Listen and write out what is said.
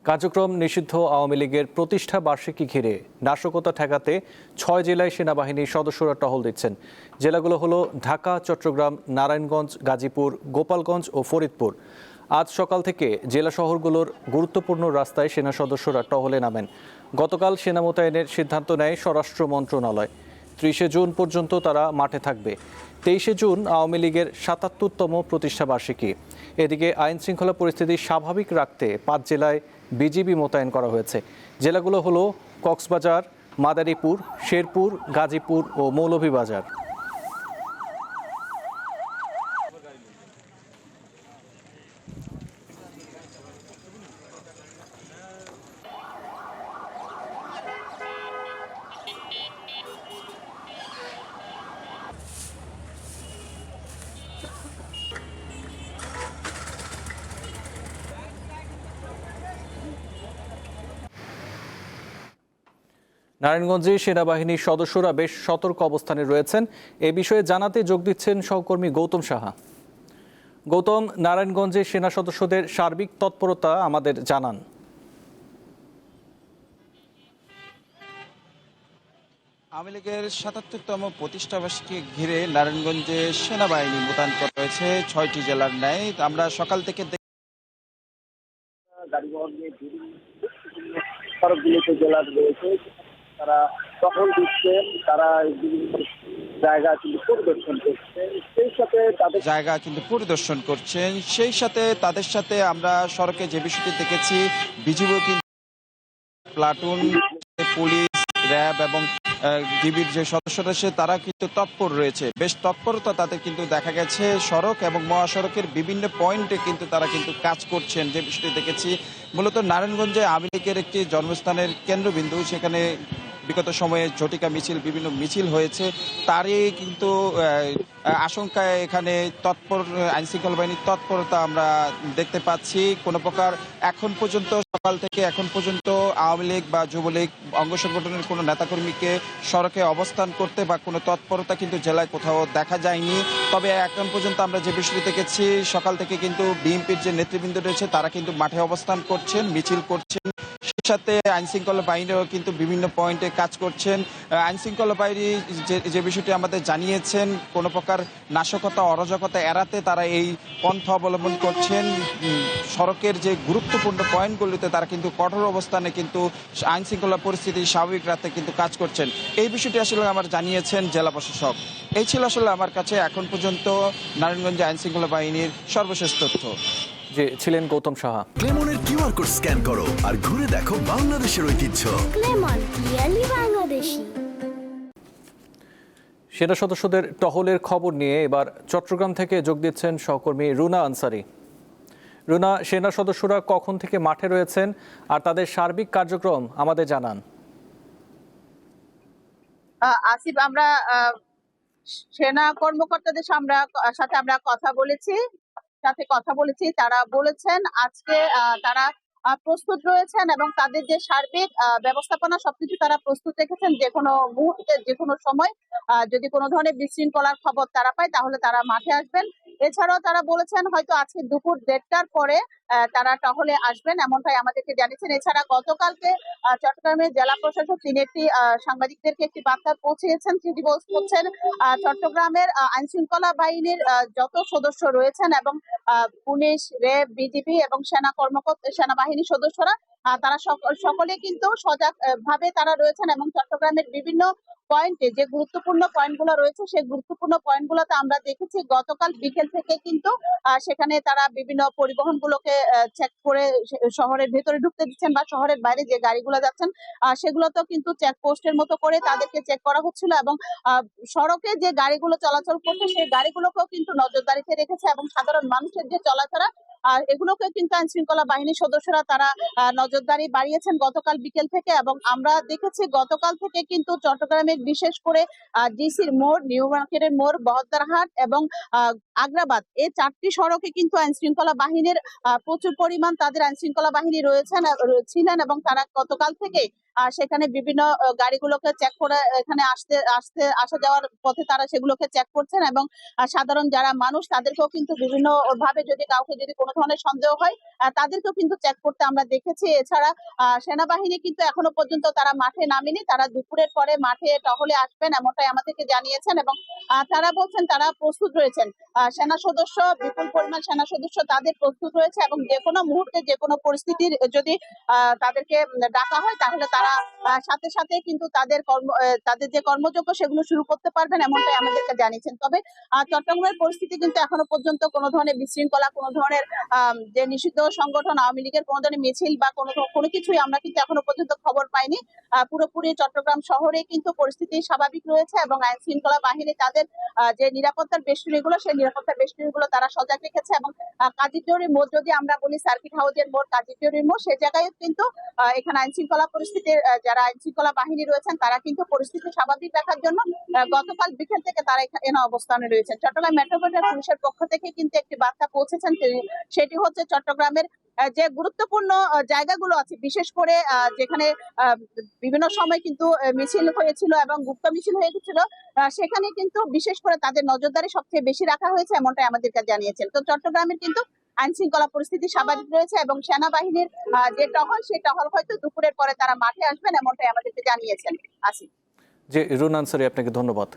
কার্যক্রম নিষিদ্ধ আওয়ামী লীগের প্রতিষ্ঠা বার্ষিকী ঘিরে নাশকতা ঠেকাতে ৬ জেলায় সেনাবাহিনীর সদস্যরা টহল দিচ্ছেন। জেলাগুলো হলো ঢাকা, চট্টগ্রাম, নারায়ণগঞ্জ, গাজীপুর, গোপালগঞ্জ ও ফরিদপুর। আজ সকাল থেকে জেলা শহরগুলোর গুরুত্বপূর্ণ রাস্তায় সেনা সদস্যরা টহলে নামেন। গতকাল সেনা মোতায়েনের সিদ্ধান্ত নেয় স্বরাষ্ট্র মন্ত্রণালয়। ৩০ জুন পর্যন্ত তারা মাঠে থাকবে। ২৩ জুন আওয়ামী লীগের ৭৭তম প্রতিষ্ঠা বার্ষিকী। এদিকে আইন শৃঙ্খলা পরিস্থিতি স্বাভাবিক রাখতে ৫ জেলায় বিজিবি মোতায়েন করা হয়েছে। জেলাগুলো হলো কক্সবাজার, মাদারীপুর, শেরপুর, গাজীপুর ও মৌলভীবাজার। নারায়ণগঞ্জে সেনাবাহিনীর সদস্যরা বেশ সতর্ক অবস্থানে রয়েছেন। এ বিষয়ে জানাতে যোগ দিচ্ছেন সহকর্মী গৌতম সাহা। গৌতম, নারায়ণগঞ্জে সেনা সদস্যদের সার্বিক তৎপরতা আমাদের জানান। আওয়ামী লীগের ৭৭তম প্রতিষ্ঠাবার্ষিকী ঘিরে নারায়ণগঞ্জে সেনাবাহিনী মোতায়েন করা হয়েছে ৬টি জেলার ন্যায়। আমরা সকাল থেকে গাড়িবহর নিয়ে বিভিন্ন সড়কগুলিতে জেলার রয়েছে, তারা টহল দিচ্ছেন, তারা বিভিন্ন জায়গা কিন্তু পরিদর্শন করছেন, সেই সাথে তাদের জায়গা কিন্তু পরিদর্শন করছেন। সেই সাথে তাদের সাথে আমরা সড়কে যে বিষয়টি দেখেছি, বিজিবি কিন্তু প্লাটুন, পুলিশ, র্যাব এবং ডিবির যে সদস্যরা আছে তারা কিন্তু তৎপর রয়েছে। বেশ তৎপরতা তাদের কিন্তু দেখা গেছে। সড়ক এবং মহাসড়কের বিভিন্ন পয়েন্টে কিন্তু তারা কিন্তু কাজ করছেন। যে বিষয়টি দেখেছি, মূলত নারায়ণগঞ্জে আওয়ামী লীগের একটি জন্মস্থানের কেন্দ্রবিন্দু, সেখানে বিগত সময়ে ঝটিকা মিছিল, বিভিন্ন মিছিল হয়েছে। তারই কিন্তু আশঙ্কায় এখানে তৎপর আইনশৃঙ্খলা বাহিনীর তৎপরতা আমরা দেখতে পাচ্ছি। কোনো প্রকার এখন পর্যন্ত সকাল থেকে এখন পর্যন্ত আওয়ামী লীগ বা যুবলীগ অঙ্গ সংগঠনের কোনো নেতাকর্মীকে সড়কে অবস্থান করতে বা কোনো তৎপরতা কিন্তু জেলায় কোথাও দেখা যায়নি। তবে এখন পর্যন্ত আমরা যে বিষয়টি দেখেছি, সকাল থেকে কিন্তু বিএনপির যে নেতৃবৃন্দ রয়েছে তারা কিন্তু মাঠে অবস্থান করছেন, মিছিল করছেন। সেই সাথে আইনশৃঙ্খলা বাহিনীও কিন্তু বিভিন্ন পয়েন্টে কাজ করছেন। আইনশৃঙ্খলা বাহিনী যে বিষয়টি আমাদের জানিয়েছেন, কোনো প্রকার নাশকতা অরাজকতা এড়াতে তারা এই পন্থা অবলম্বন করছেন। সড়কের যে গুরুত্বপূর্ণ পয়েন্টগুলিতে তারা কিন্তু কঠোর অবস্থানে কিন্তু আইনশৃঙ্খলা পরিস্থিতি স্বাভাবিক রাখতে কিন্তু কাজ করছেন। এই বিষয়টি আসলে আমার জানিয়েছেন জেলা প্রশাসক। এই ছিল আসলে আমার কাছে এখন পর্যন্ত নারায়ণগঞ্জে আইনশৃঙ্খলা বাহিনীর সর্বশেষ তথ্য। যে ছিলেন গৌতম সাহা। ক্লেমনের কিউআর কোড স্ক্যান করো আর ঘুরে দেখো বাংলাদেশের ঐতিহ্য। Clemon really Bangladeshi. সেনা সদস্যদের টহলের খবর নিয়ে এবার চট্টগ্রাম থেকে যোগ দিচ্ছেন সহকর্মী রুনা আনসারি। রুনা, সেনা সদস্যরা কখন থেকে মাঠে রয়েছেন আর তাদের সার্বিক কার্যক্রম আমাদের জানান। আসিফ, আমরা সেনা কর্মকর্তাদের সাথে আমরা কথা বলেছি। তারা বলেছেন আজকে তারা প্রস্তুত রয়েছেন এবং তাদের যে সার্বিক ব্যবস্থাপনা সবকিছু তারা প্রস্তুত রেখেছেন। যে কোনো মুহূর্তে, যে কোনো সময় যদি কোনো ধরনের বিশৃঙ্খলার খবর তারা পায় তাহলে তারা মাঠে আসবেন। এছাড়াও তারা বলেছেন হয়তো আজকে দুপুর ১:৩০টার পরে তারা টহলে আসবেন, এমনটাই আমাদেরকে জানিয়েছেন। এছাড়া গতকালকে চট্টগ্রামের জেলা প্রশাসক তিনি একটি সাংবাদিকদেরকে একটি বার্তা পৌঁছিয়েছেন। তিনি বলছেন চট্টগ্রামের আইনশৃঙ্খলা বাহিনীর যত সদস্য রয়েছেন এবং পুলিশ, র্যাব, বিজিবি এবং সেনাবাহিনীর সদস্যরা তারা সকলে কিন্তু সজাগ ভাবে তারা রয়েছেন এবং চট্টগ্রামের বিভিন্ন পয়েন্টে যে গুরুত্বপূর্ণ পয়েন্টগুলো রয়েছে সেই গুরুত্বপূর্ণ পয়েন্টগুলোতে আমরা দেখেছি গতকাল বিকেল থেকে কিন্তু সেখানে তারা বিভিন্ন পরিবহনগুলোকে চেক করে শহরের ভেতরে ঢুকতে দিচ্ছেন বা শহরের বাইরে যে গাড়িগুলো যাচ্ছেন সেগুলোতেও কিন্তু চেকপোস্টের মতো করে তাদেরকে চেক করা হচ্ছিল এবং সড়কে যে গাড়িগুলো চলাচল করছে সেই গাড়িগুলোকেও কিন্তু নজরদারিতে রেখেছে এবং সাধারণ মানুষের যে চলাফেরা এগুলোকে কিন্তু আইন শৃঙ্খলা বাহিনীর সদস্যরা তারা নজরদারি বাড়িয়েছেন গতকাল বিকেল থেকে। এবং আমরা দেখেছি গতকাল থেকে কিন্তু চট্টগ্রামের বিশেষ করে ডিসির মোড়, নিউ মার্কেটের মোড়, বহদ্দারহাট এবং আগ্রাবাদ এই 4টি সড়কে কিন্তু আইন শৃঙ্খলা বাহিনীর প্রচুর পরিমাণ তাদের আইন শৃঙ্খলা বাহিনী ছিলেন এবং তারা গতকাল থেকে সেখানে বিভিন্ন গাড়িগুলোকে চেক করে এখানে আসা যাওয়ার পথে তারা সেগুলোকে চেক করছেন এবং সাধারণ যারা মানুষ তাদেরকেও কিন্তু বিভিন্ন ভাবে যদি কাউকে যদি কোনো ধরনের সন্দেহ হয় তাদেরকেও কিন্তু চেক করতে আমরা দেখেছি। এছাড়া সেনাবাহিনী কিন্তু এখনো পর্যন্ত তারা মাঠে নামেনি, তারা দুপুরের পরে মাঠে টহলে আসবেন এমনটাই আমাদেরকে জানিয়েছেন এবং তারা বলছেন তারা প্রস্তুত রয়েছেন। সেনা সদস্য, বিপুল পরিমাণ সেনা সদস্য তাদের প্রস্তুত রয়েছে এবং যে কোনো মুহূর্তে যে কোনো পরিস্থিতির যদি তাদেরকে ডাকা হয় তাহলে তারা সাথে সাথে কিন্তু তাদের যে কর্মযোগ্য সেগুলো শুরু করতে পারবেন এমনটাই আমাদেরকে জানিয়েছেন। তবে চট্টগ্রামের পরিস্থিতি কিন্তু এখনো পর্যন্ত কোনো ধরনের বিশৃঙ্খলা, কোনো ধরনের যে নিষিদ্ধ সংগঠন আওয়ামী লীগের কোনো ধরনের মিছিল বা কোনো কিছুই আমরা কিন্তু এখনো পর্যন্ত খবর পাইনি। পুরোপুরি চট্টগ্রাম শহরে কিন্তু পরিস্থিতি স্বাভাবিক রয়েছে এবং আইন শৃঙ্খলা বাহিনী তাদের যে নিরাপত্তার বেষ্টনীগুলো সেই নিরাপত্তার বেষ্টনীগুলো তারা সজাগ রেখেছে এবং কাজীরজোড়ি মোড় যদি আমরা বলি সার্কিট হাউসের মোড়, কাজীরজোড়ির মোড়, সে জায়গায় কিন্তু এখানে আইন শৃঙ্খলা পরিস্থিতির যারা আইন শৃঙ্খলা বাহিনী রয়েছেন তারা কিন্তু পরিস্থিতি স্বাভাবিক রাখার জন্য গতকাল বিকেল থেকে তারা এখানে অবস্থানে রয়েছেন। চট্টগ্রাম মেট্রোপলিটন পুলিশের পক্ষ থেকে কিন্তু একটি বার্তা পৌঁছেছেন, সেটি হচ্ছে চট্টগ্রামের যে গুরুত্বপূর্ণ জায়গাগুলো আছে, বিশেষ করে যেখানে বিভিন্ন সময় কিন্তু মিছিল হয়েছিল এবং গুপ্ত মিছিল হয়ে গেছিল, সেখানে কিন্তু বিশেষ করে তাদের নজরদারি সবচেয়ে বেশি রাখা হয়েছে এমনটাই আমাদেরকে জানিয়েছেন। তো চট্টগ্রামের কিন্তু আইন শৃঙ্খলা পরিস্থিতি স্বাভাবিক রয়েছে এবং সেনাবাহিনীর যে টহল, সেই টহল হয়তো দুপুরের পরে তারা মাঠে আসবেন এমনটাই আমাদেরকে জানিয়েছেন। আসি যে রুন আনসারি, আপনাকে ধন্যবাদ।